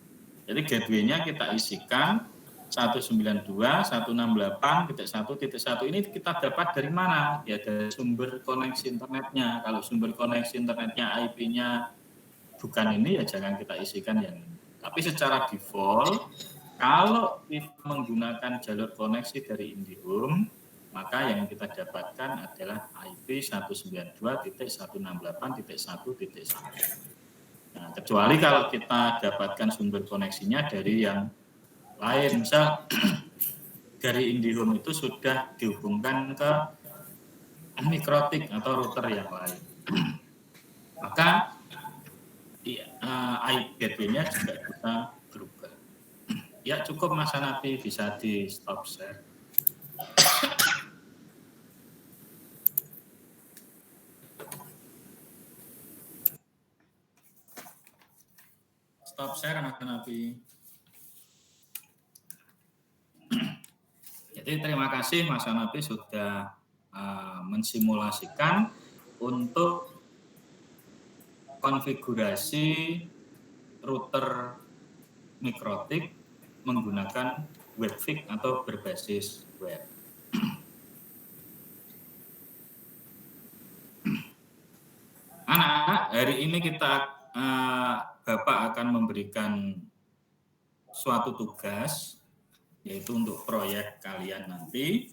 [SPEAKER 1] Jadi gateway-nya kita isikan 192.168.1.1 ini kita dapat dari mana? Ya dari sumber koneksi internetnya. Kalau sumber koneksi internetnya IP-nya bukan ini, ya jangan kita isikan yang ini. Tapi secara default, kalau kita menggunakan jalur koneksi dari IndiHome, maka yang kita dapatkan adalah IP 192.168.1.1. Nah, kecuali kalau kita dapatkan sumber koneksinya dari yang lain, misal dari IndiHome itu sudah dihubungkan ke mikrotik atau router yang lain, maka IP gateway-nya juga bisa berubah. Ya cukup Mas Hanafi, bisa di stop share. Stop share Mas Hanafi. Jadi terima kasih Mas Hanafi sudah mensimulasikan untuk konfigurasi router mikrotik menggunakan Webfix atau berbasis web. Anak-anak, hari ini Bapak akan memberikan suatu tugas, yaitu untuk proyek kalian nanti.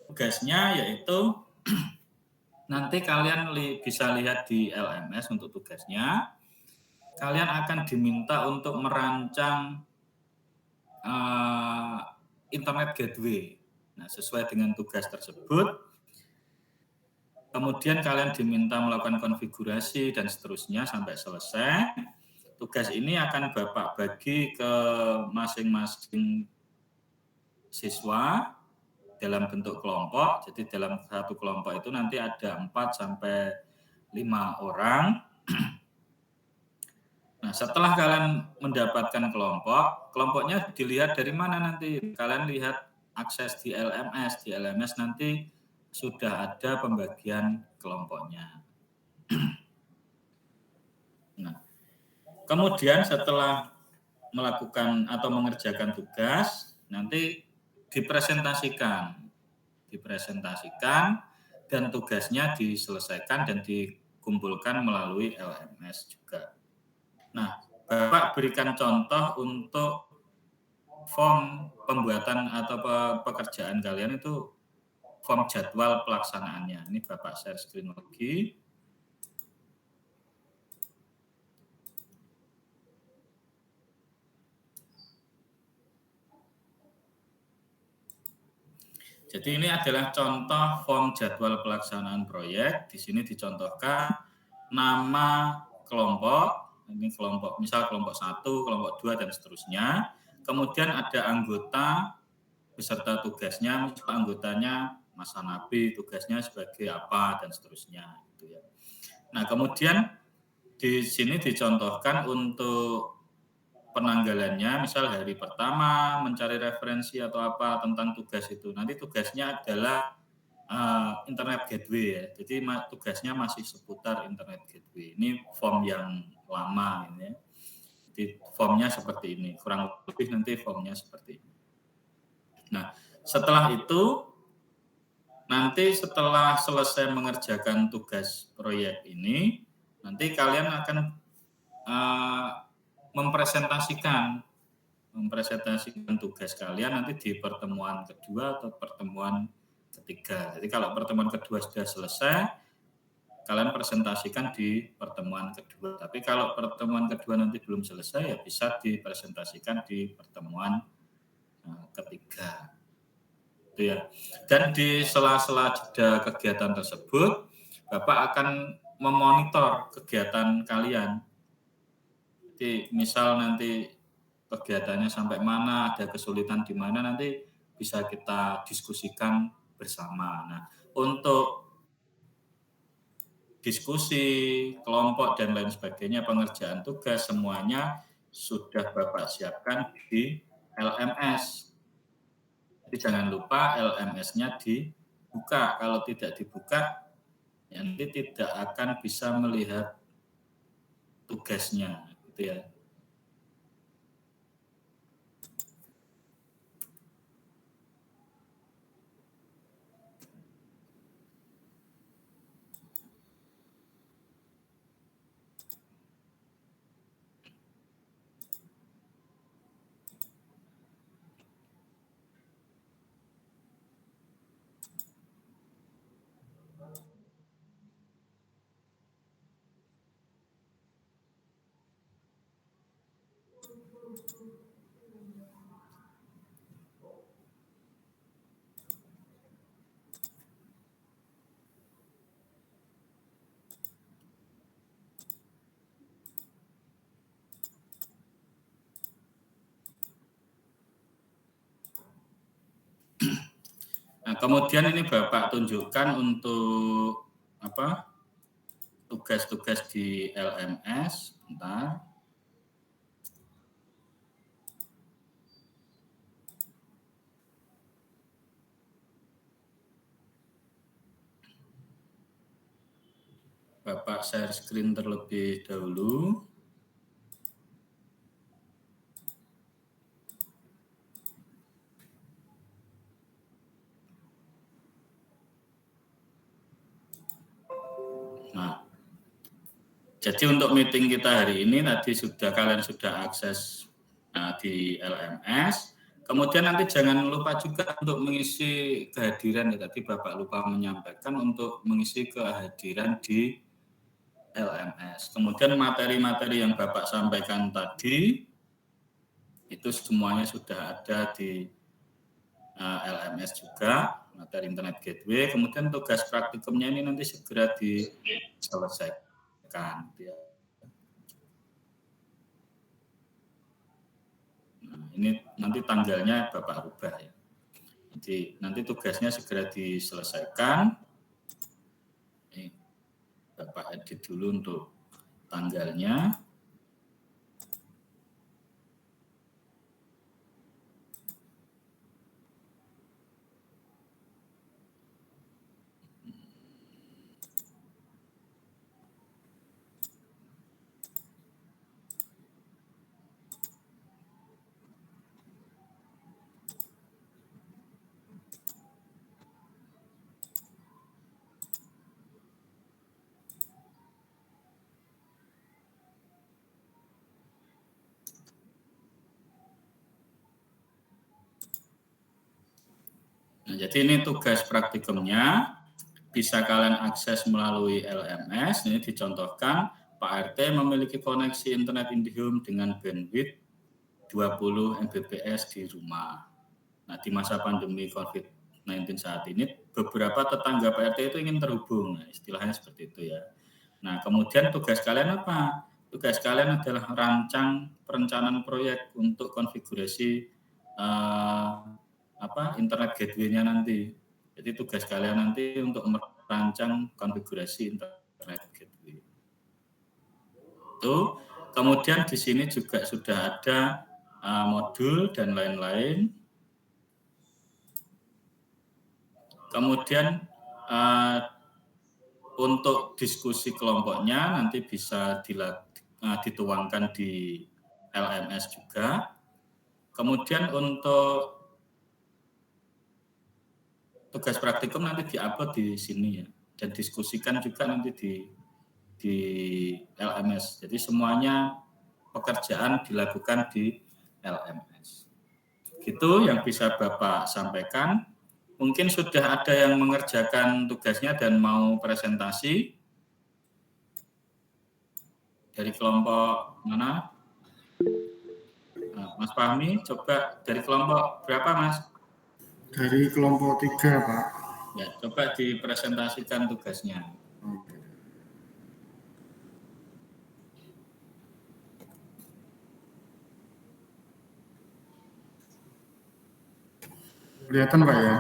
[SPEAKER 1] Tugasnya yaitu nanti kalian bisa lihat di LMS untuk tugasnya. Kalian akan diminta untuk merancang internet gateway. Nah, sesuai dengan tugas tersebut, kemudian kalian diminta melakukan konfigurasi dan seterusnya sampai selesai. Tugas ini akan Bapak bagi ke masing-masing siswa dalam bentuk kelompok. Jadi dalam satu kelompok itu nanti ada 4 sampai 5 orang. Nah, setelah kalian mendapatkan kelompoknya dilihat dari mana nanti? Kalian lihat akses di LMS. Di LMS nanti sudah ada pembagian kelompoknya. Nah, kemudian setelah melakukan atau mengerjakan tugas, nanti dipresentasikan dan tugasnya diselesaikan dan dikumpulkan melalui LMS juga. Nah, Bapak berikan contoh untuk form pembuatan atau pekerjaan kalian itu form jadwal pelaksanaannya. Ini Bapak share screen lagi. Jadi ini adalah contoh form jadwal pelaksanaan proyek. Di sini dicontohkan nama kelompok. Ini kelompok, misal kelompok 1, kelompok 2, dan seterusnya. Kemudian ada anggota beserta tugasnya, anggotanya Mas Hanapi tugasnya sebagai apa dan seterusnya gitu ya. Nah, kemudian di sini dicontohkan untuk penanggalannya, misal hari pertama mencari referensi atau apa tentang tugas itu. Nanti tugasnya adalah internet gateway ya. Jadi tugasnya masih seputar internet gateway. Ini form yang lama ini ya. Jadi formnya seperti ini, kurang lebih nanti formnya seperti ini. Nah, setelah itu nanti setelah selesai mengerjakan tugas proyek ini, nanti kalian akan mempresentasikan tugas kalian nanti di pertemuan kedua atau pertemuan ketiga. Jadi kalau pertemuan kedua sudah selesai, kalian presentasikan di pertemuan kedua. Tapi kalau pertemuan kedua nanti belum selesai, ya bisa dipresentasikan di pertemuan ketiga. Itu ya. Dan di sela-sela jeda kegiatan tersebut, Bapak akan memonitor kegiatan kalian. Jadi misal nanti kegiatannya sampai mana, ada kesulitan di mana, nanti bisa kita diskusikan bersama. Nah, untuk diskusi, kelompok, dan lain sebagainya, pengerjaan tugas, semuanya sudah Bapak siapkan di LMS. Jadi jangan lupa LMS-nya dibuka. Kalau tidak dibuka, nanti tidak akan bisa melihat tugasnya. Gitu ya. Nah, kemudian ini Bapak tunjukkan untuk tugas-tugas di LMS. Bentar. Bapak share screen terlebih dahulu. Nah, jadi untuk meeting kita hari ini tadi kalian sudah akses di LMS. Kemudian nanti jangan lupa juga untuk mengisi kehadiran ya, tadi Bapak lupa menyampaikan untuk mengisi kehadiran di LMS. Kemudian materi-materi yang Bapak sampaikan tadi itu semuanya sudah ada di LMS juga, materi internet gateway. Kemudian tugas praktikumnya ini nanti segera diselesaikan. Nah, ini nanti tanggalnya Bapak rubah ya. Jadi nanti tugasnya segera diselesaikan. Ini Bapak edit dulu untuk tanggalnya. Nah, jadi ini tugas praktikumnya, bisa kalian akses melalui LMS. Ini dicontohkan, Pak RT memiliki koneksi internet IndiHome dengan bandwidth 20 Mbps di rumah. Nah, di masa pandemi COVID-19 saat ini, beberapa tetangga Pak RT itu ingin terhubung. Nah, istilahnya seperti itu ya. Nah, kemudian tugas kalian apa? Tugas kalian adalah rancang perencanaan proyek untuk konfigurasi internet gateway-nya nanti. Jadi tugas kalian nanti untuk merancang konfigurasi internet gateway. Itu. Kemudian di sini juga sudah ada modul dan lain-lain. Kemudian untuk diskusi kelompoknya nanti bisa dituangkan di LMS juga. Kemudian untuk tugas praktikum nanti diupload di sini ya, dan diskusikan juga nanti di LMS. Jadi semuanya pekerjaan dilakukan di LMS. Gitu yang bisa Bapak sampaikan. Mungkin sudah ada yang mengerjakan tugasnya dan mau presentasi. Dari kelompok mana? Mas Fahmi, coba dari kelompok berapa, Mas?
[SPEAKER 2] Dari kelompok 3, Pak.
[SPEAKER 1] Ya, coba dipresentasikan tugasnya.
[SPEAKER 2] Kelihatan, Pak ya?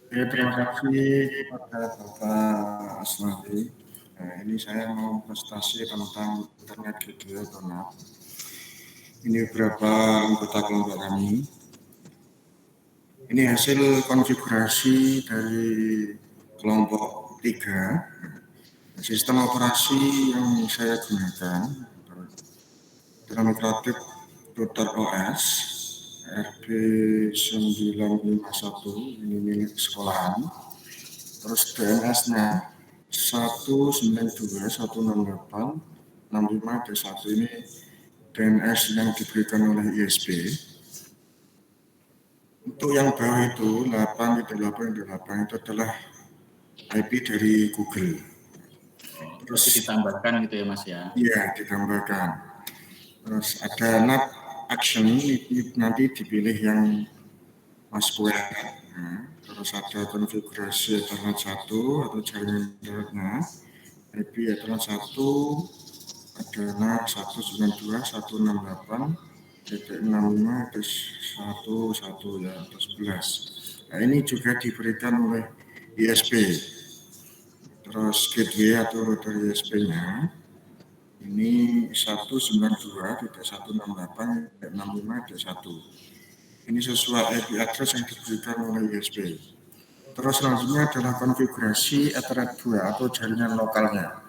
[SPEAKER 2] Ya, terima kasih kepada Bapak Asnawi. Nah, ini saya mau presentasi tentang internet gateway atau NAT. Ini beberapa anggota kelompok kami. Ini hasil konfigurasi dari kelompok 3. Sistem operasi yang saya gunakan dalam operatif Router OS RB951, ini milik sekolahan. Terus DNS-nya 192.168.65.1, ini DNS yang diberikan oleh ISP. Untuk yang bawah itu 8.8.8 itu adalah IP dari Google.
[SPEAKER 1] Terus ditambahkan gitu ya, Mas ya?
[SPEAKER 2] Iya, ditambahkan. Terus ada NAT action, ini nanti dipilih yang Mas Kuat. Terus ada konfigurasi Ethernet 1 atau jaringan internetnya. IP Ethernet 1 adalah 192.168.65.11 ya, atau 11. Nah, ini juga diberikan oleh ISP. Terus gateway atau router ISP-nya ini 192.168.65.1. Ini sesuai IP address yang diberikan oleh ISP. Terus selanjutnya adalah konfigurasi Ethernet 2 atau jaringan lokalnya.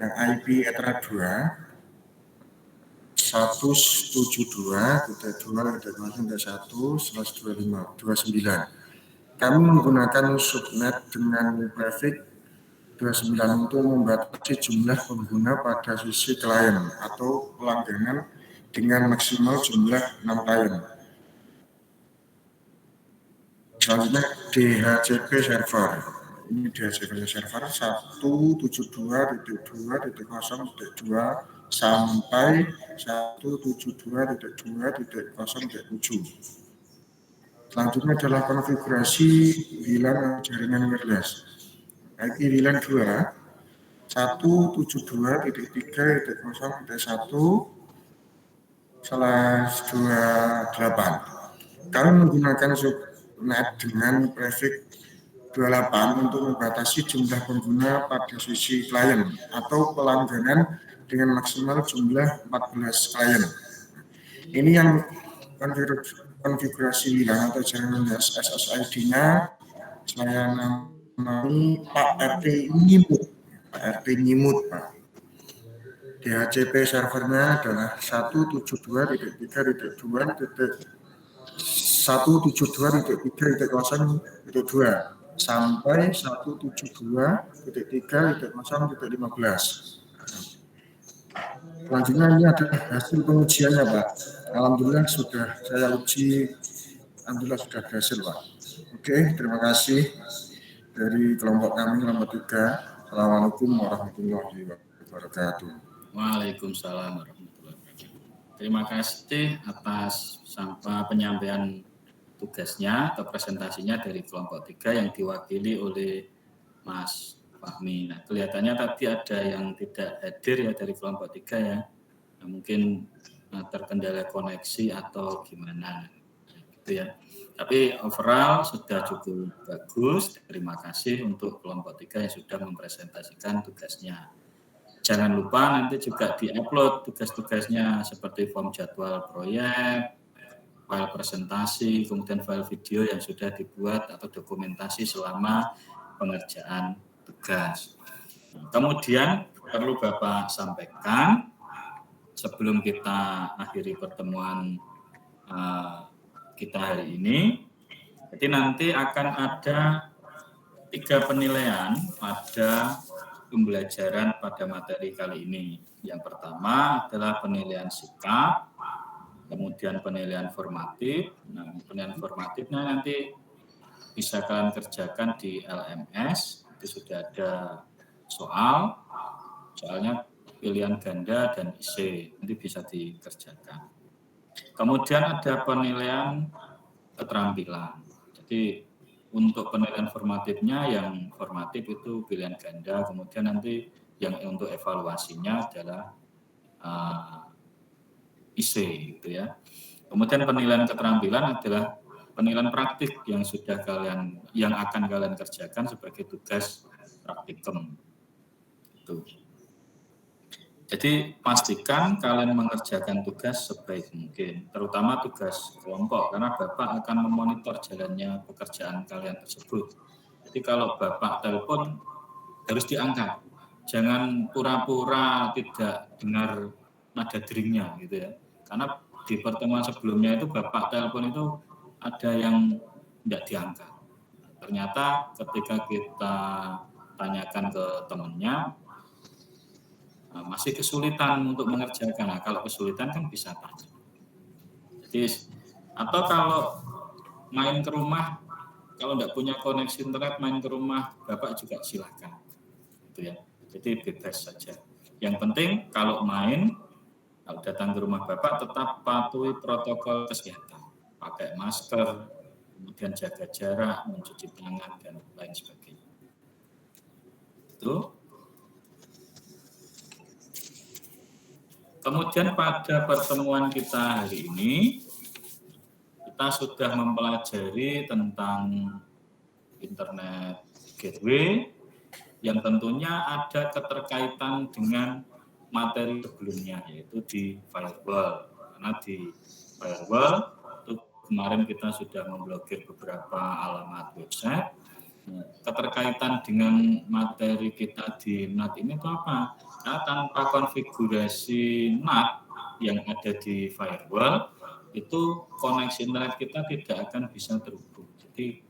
[SPEAKER 2] Yang IP Ethernet 2 172.2.1/29. Kami menggunakan subnet dengan prefix 29 untuk membatasi jumlah pengguna pada sisi klien atau pelangganan dengan maksimal jumlah 6 klien. Selanjutnya DHCP server. Ini DHCP server 172.2.0.2 sampai 172.2.0.7. Selanjutnya adalah konfigurasi WLAN jaringan wireless. IP WLAN 2 172.3.1/28. Kami menggunakan subnet dengan prefix 28 untuk membatasi jumlah pengguna pada sisi klien atau pelangganan dengan maksimal jumlah 14 klien. Ini yang konfigurasi WLAN atau jaringan SSID-nya saya namai Pak RT Nyimut, Pak. DHCP servernya adalah 172.3.0.2 sampai 172.3.0.15. Selanjutnya ini adalah hasil pengujiannya, Pak. Alhamdulillah sudah saya uji, alhamdulillah sudah berhasil, Pak. Oke, terima kasih dari kelompok kami, kelompok 3. Assalamualaikum warahmatullahi wabarakatuh.
[SPEAKER 1] Waalaikumsalam warahmatullahi wabarakatuh. Terima kasih atas penyampaian tugasnya atau presentasinya dari kelompok 3 yang diwakili oleh Mas Fahmi. Nah, kelihatannya tadi ada yang tidak hadir ya dari kelompok 3 ya. Nah, mungkin terkendala koneksi atau gimana gitu ya. Tapi overall sudah cukup bagus. Terima kasih untuk kelompok 3 yang sudah mempresentasikan tugasnya. Jangan lupa nanti juga di-upload tugas-tugasnya seperti form jadwal proyek, file presentasi, kemudian file video yang sudah dibuat atau dokumentasi selama pengerjaan tugas. Kemudian perlu Bapak sampaikan sebelum kita akhiri pertemuan kita hari ini. Jadi nanti akan ada 3 penilaian pada pembelajaran pada materi kali ini. Yang pertama adalah penilaian sikap, kemudian penilaian formatif. Nah, penilaian formatifnya nanti bisa kalian kerjakan di LMS. Itu sudah ada soalnya pilihan ganda dan IC, nanti bisa dikerjakan. Kemudian ada penilaian keterampilan. Jadi untuk penilaian formatifnya, yang formatif itu pilihan ganda, kemudian nanti yang untuk evaluasinya adalah IC gitu ya. Kemudian penilaian keterampilan adalah penilaian praktik yang akan kalian kerjakan sebagai tugas praktikum. Itu. Jadi pastikan kalian mengerjakan tugas sebaik mungkin, terutama tugas kelompok, karena Bapak akan memonitor jalannya pekerjaan kalian tersebut. Jadi kalau Bapak telepon harus diangkat, jangan pura-pura tidak dengar nada deringnya gitu ya. Karena di pertemuan sebelumnya itu Bapak telepon itu ada yang tidak diangkat. Ternyata ketika kita tanyakan ke temannya, masih kesulitan untuk mengerjakan. Nah, kalau kesulitan kan bisa tanya. Jadi, atau kalau main ke rumah, kalau tidak punya koneksi internet, main ke rumah Bapak juga silakan. Gitu ya. Jadi bebas saja. Yang penting kalau datang ke rumah Bapak tetap patuhi protokol kesehatan. Pakai masker, kemudian jaga jarak, mencuci tangan, dan lain sebagainya. Itu. Kemudian pada pertemuan kita hari ini, kita sudah mempelajari tentang internet gateway yang tentunya ada keterkaitan dengan materi sebelumnya, yaitu di firewall. Karena di firewall, itu kemarin kita sudah memblokir beberapa alamat website. Keterkaitan dengan materi kita di NAT ini itu apa? Nah, tanpa konfigurasi NAT yang ada di firewall, itu koneksi internet kita tidak akan bisa terhubung. Jadi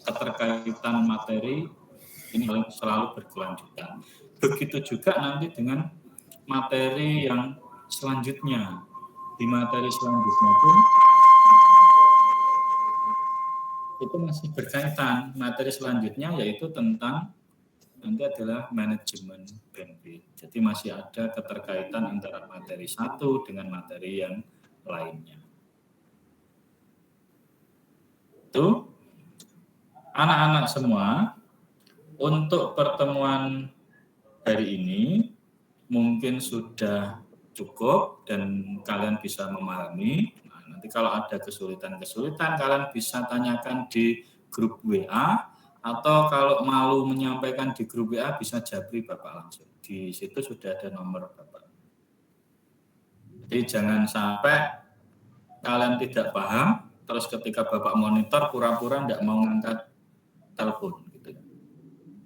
[SPEAKER 1] keterkaitan materi ini selalu berkelanjutan. Begitu juga nanti dengan materi yang selanjutnya. Di materi selanjutnya pun itu masih berkaitan. Materi selanjutnya yaitu tentang nanti adalah manajemen bandwidth. Jadi masih ada keterkaitan antara materi satu dengan materi yang lainnya. Itu anak-anak semua, untuk pertemuan hari ini mungkin sudah cukup dan kalian bisa memahami. Nanti kalau ada kesulitan-kesulitan kalian bisa tanyakan di grup WA, atau kalau malu menyampaikan di grup WA bisa japri Bapak langsung. Di situ sudah ada nomor Bapak. Jadi jangan sampai kalian tidak paham, terus ketika Bapak monitor pura-pura tidak mau ngangkat telepon. Gitu.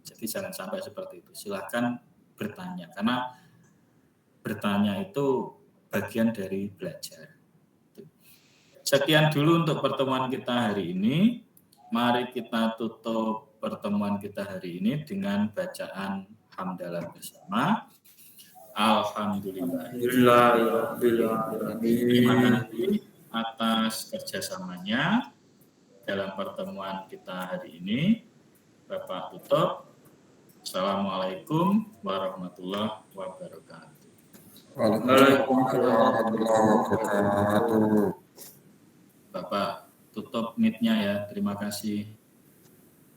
[SPEAKER 1] Jadi jangan sampai seperti itu. Silakan bertanya, karena bertanya itu bagian dari belajar. Sekian dulu untuk pertemuan kita hari ini. Mari kita tutup pertemuan kita hari ini dengan bacaan hamdalah bersama. Alhamdulillah. Terima kasih atas kerjasamanya dalam pertemuan kita hari ini. Bapak tutup. Assalamualaikum warahmatullahi wabarakatuh.
[SPEAKER 2] Waalaikumsalam warahmatullahi wabarakatuh.
[SPEAKER 1] Bapak tutup mic-nya ya. Terima kasih.